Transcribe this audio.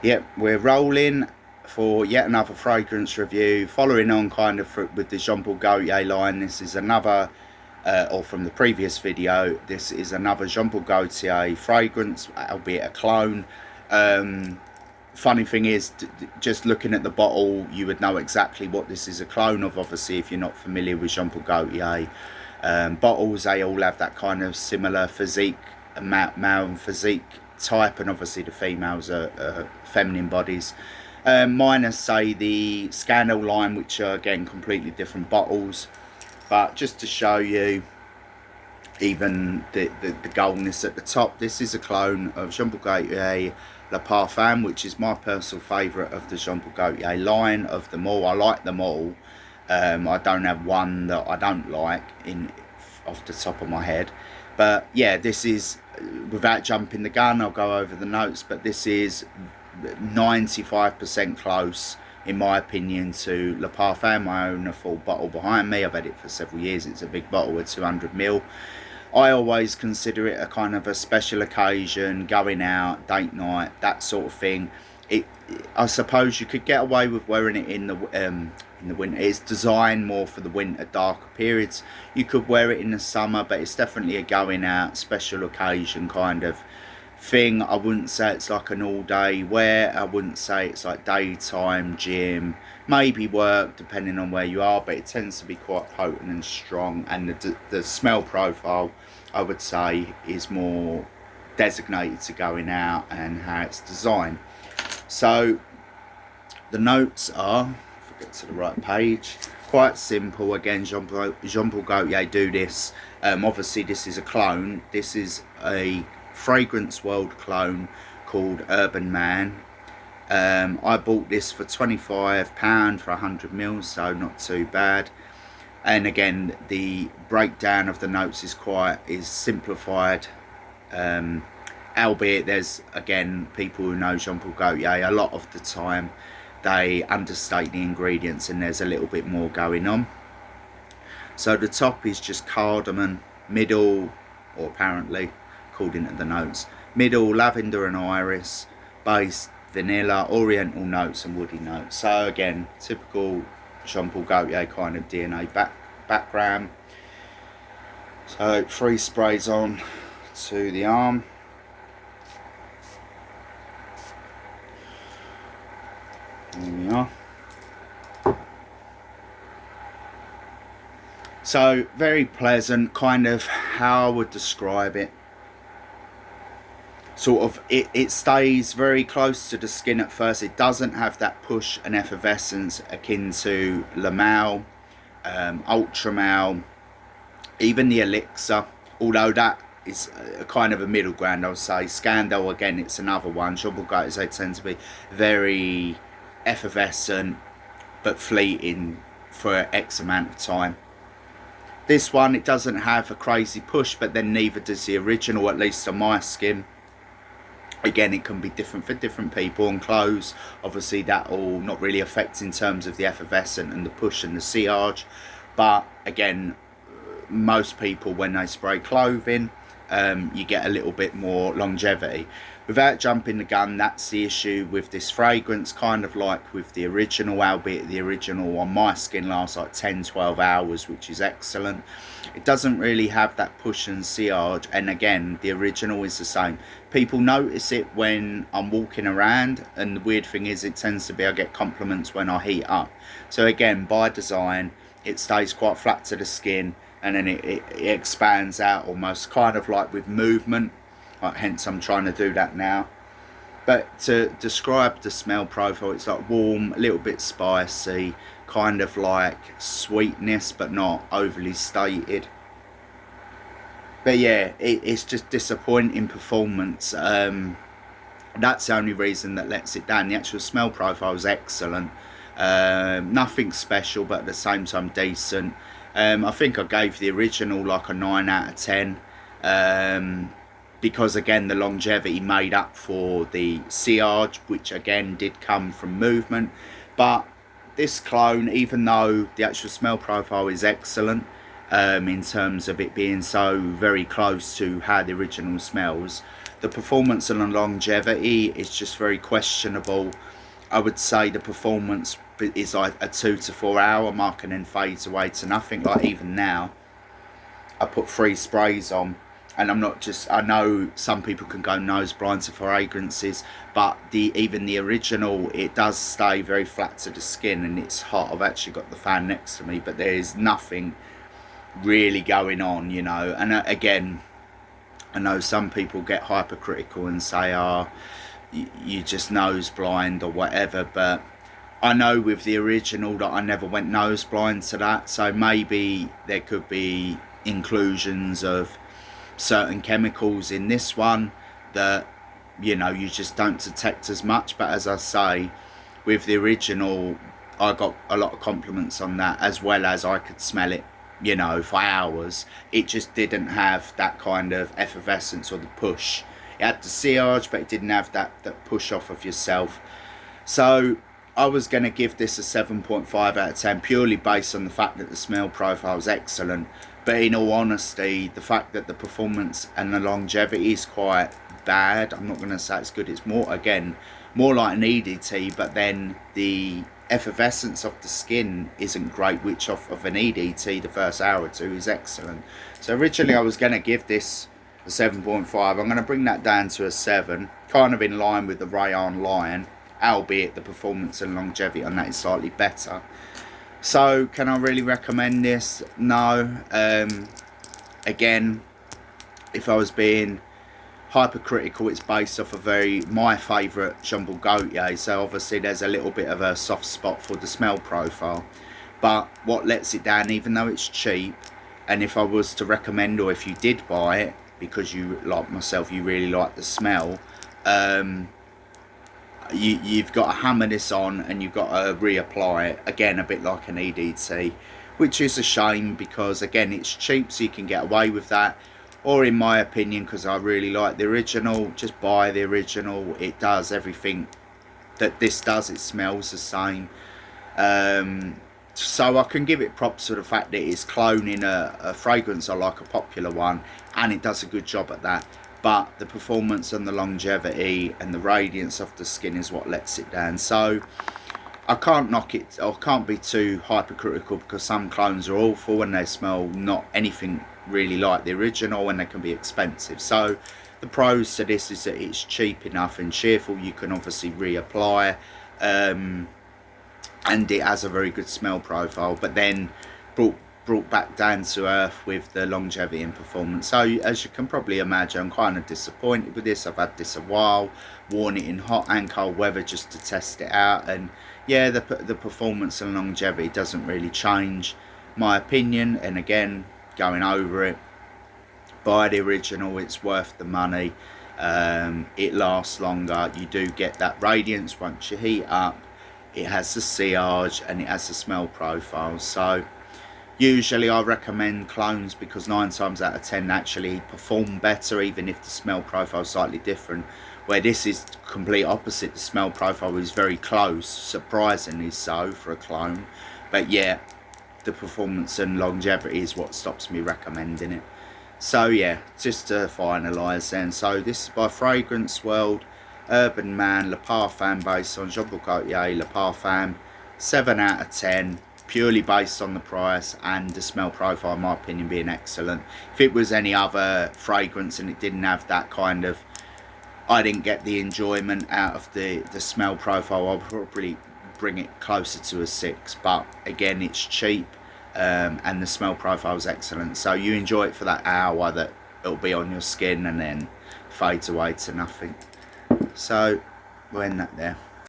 Yep, we're rolling for yet another fragrance review, following on kind of with the Jean Paul Gaultier line. This is another, or from the previous video, this is another Jean Paul Gaultier fragrance, albeit a clone. Funny thing is, just looking at the bottle, you would know exactly what this is a clone of, obviously, if you're not familiar with Jean Paul Gaultier. Bottles, they all have that kind of similar physique, male physique type, and obviously the females are feminine bodies, minus say the Scandal line, which are again completely different bottles. But just to show you even the goldness at the top, this is a clone of Jean Paul Gaultier Le Parfum, which is my personal favourite of the Jean Paul Gaultier line of them all. I like them all. I don't have one that I don't like off the top of my head. But yeah, this is, without jumping the gun, I'll go over the notes, but this is 95% close, in my opinion, to Le Parfum. I own a full bottle behind me. I've had it for several years. It's a big bottle of 200ml. I always consider it a kind of a special occasion, going out, date night, that sort of thing. I suppose you could get away with wearing it in the winter. It's designed more for the winter, darker periods. You could wear it in the summer, but it's definitely a going out, special occasion kind of thing. I wouldn't say it's like an all-day wear. I wouldn't say it's like daytime, gym, maybe work, depending on where you are, but it tends to be quite potent and strong. And the smell profile, I would say, is more designated to going out and how it's designed. So the notes are, if I get to the right page, quite simple. Again, Jean Paul Gaultier do this. Obviously this is a clone. This is a Fragrance World clone called Urban Man. I bought this for £25 for 100ml, so not too bad. And again, the breakdown of the notes is simplified, albeit there's, again, people who know Jean Paul Gaultier, a lot of the time they understate the ingredients and there's a little bit more going on. So the top is just cardamom, middle, or apparently, according to the notes, middle lavender and iris, base vanilla, oriental notes and woody notes. So again, typical Jean Paul Gaultier kind of DNA background. So 3 sprays on to the arm. There we are. So very pleasant, kind of how I would describe it. Sort of, it stays very close to the skin at first. It doesn't have that push and effervescence akin to Le Male, Ultra Male, even the Elixir, although that is a kind of a middle ground, I would say. Scandal, again, it's another one. Jean Paul Gaultier, they tend to be very effervescent but fleeting for X amount of time. This one, it doesn't have a crazy push, but then neither does the original, at least on my skin. Again, it can be different for different people, and clothes, obviously that all not really affects in terms of the effervescent and the push and the sillage. But again, most people, when they spray clothing, you get a little bit more longevity. Without jumping the gun, that's the issue with this fragrance, kind of like with the original, albeit the original on my skin lasts like 10-12 hours, which is excellent. It doesn't really have that push and sillage, and again, the original is the same. People notice it when I'm walking around, and the weird thing is, it tends to be I get compliments when I heat up. So again, by design, it stays quite flat to the skin, and then it expands out almost kind of like with movement. Hence I'm trying to do that now. But to describe the smell profile, it's like warm, a little bit spicy, kind of like sweetness but not overly stated. But yeah, it's just disappointing performance. That's the only reason that lets it down. The actual smell profile is excellent. Nothing special, but at the same time decent. I think I gave the original like a 9 out of 10. Because again, the longevity made up for the sillage, which again did come from movement. But this clone, even though the actual smell profile is excellent, in terms of it being so very close to how the original smells, The performance and the longevity is just very questionable. I would say the performance is like a 2 to 4 hour mark and then fades away to nothing. Like even now, I put 3 sprays on, and I'm not just, I know some people can go nose blind to fragrances, but even the original, it does stay very flat to the skin and it's hot. I've actually got the fan next to me, but there is nothing really going on, you know. And again, I know some people get hypercritical and say, oh, you just nose blind or whatever, but I know with the original that I never went nose blind to that, so maybe there could be inclusions of certain chemicals in this one that, you know, you just don't detect as much. But as I say, with the original, I got a lot of compliments on that, as well as I could smell it, you know, for hours. It just didn't have that kind of effervescence or the push. It had the sillage, but it didn't have that push off of yourself. So I was going to give this a 7.5 out of 10, purely based on the fact that the smell profile is excellent. But in all honesty, the fact that the performance and the longevity is quite bad, I'm not going to say it's good. It's more, again, more like an EDT, but then the effervescence of the skin isn't great, which off of an EDT, the first hour or two, is excellent. So originally I was going to give this a 7.5. I'm going to bring that down to a 7, kind of in line with the Rayon Lion, albeit the performance and longevity on that is slightly better. So can I really recommend this? No. Again, if I was being hypercritical, it's based off my favourite Jumbo Gaultier, so obviously there's a little bit of a soft spot for the smell profile. But what lets it down, even though it's cheap, and if I was to recommend, or if you did buy it because you, like myself, you really like the smell, you've got to hammer this on and you've got to reapply it, again a bit like an EDT, which is a shame because again it's cheap, so you can get away with that. Or in my opinion, because I really like the original, just buy the original. It does everything that this does. It smells the same. So I can give it props for the fact that it's cloning a fragrance I like, a popular one, and it does a good job at that. But the performance and the longevity and the radiance of the skin is what lets it down. So I can't knock it, or can't be too hypercritical, because some clones are awful and they smell not anything really like the original, and they can be expensive. So the pros to this is that it's cheap enough and cheerful. You can obviously reapply, and it has a very good smell profile, but then brought back down to earth with the longevity and performance. So as you can probably imagine, I'm kind of disappointed with this. I've had this a while, worn it in hot and cold weather just to test it out, and yeah, the performance and longevity doesn't really change my opinion. And again, going over it, buy the original, it's worth the money. It lasts longer, you do get that radiance once you heat up, it has the sillage and it has the smell profile. So usually I recommend clones because 9 times out of 10 actually perform better, even if the smell profile is slightly different. Where this is complete opposite, the smell profile is very close, surprisingly so for a clone. But yeah, the performance and longevity is what stops me recommending it. So yeah, just to finalise then, so this is by Fragrance World, Urban Man Le Parfum, based on Jean Paul Gaultier Le Parfum, 7 out of 10. Purely based on the price and the smell profile, in my opinion, being excellent. If it was any other fragrance and it didn't have that kind of, I didn't get the enjoyment out of the smell profile, I'll probably bring it closer to a 6. But again, it's cheap, and the smell profile is excellent. So you enjoy it for that hour that it'll be on your skin and then fades away to nothing. So we'll end that there.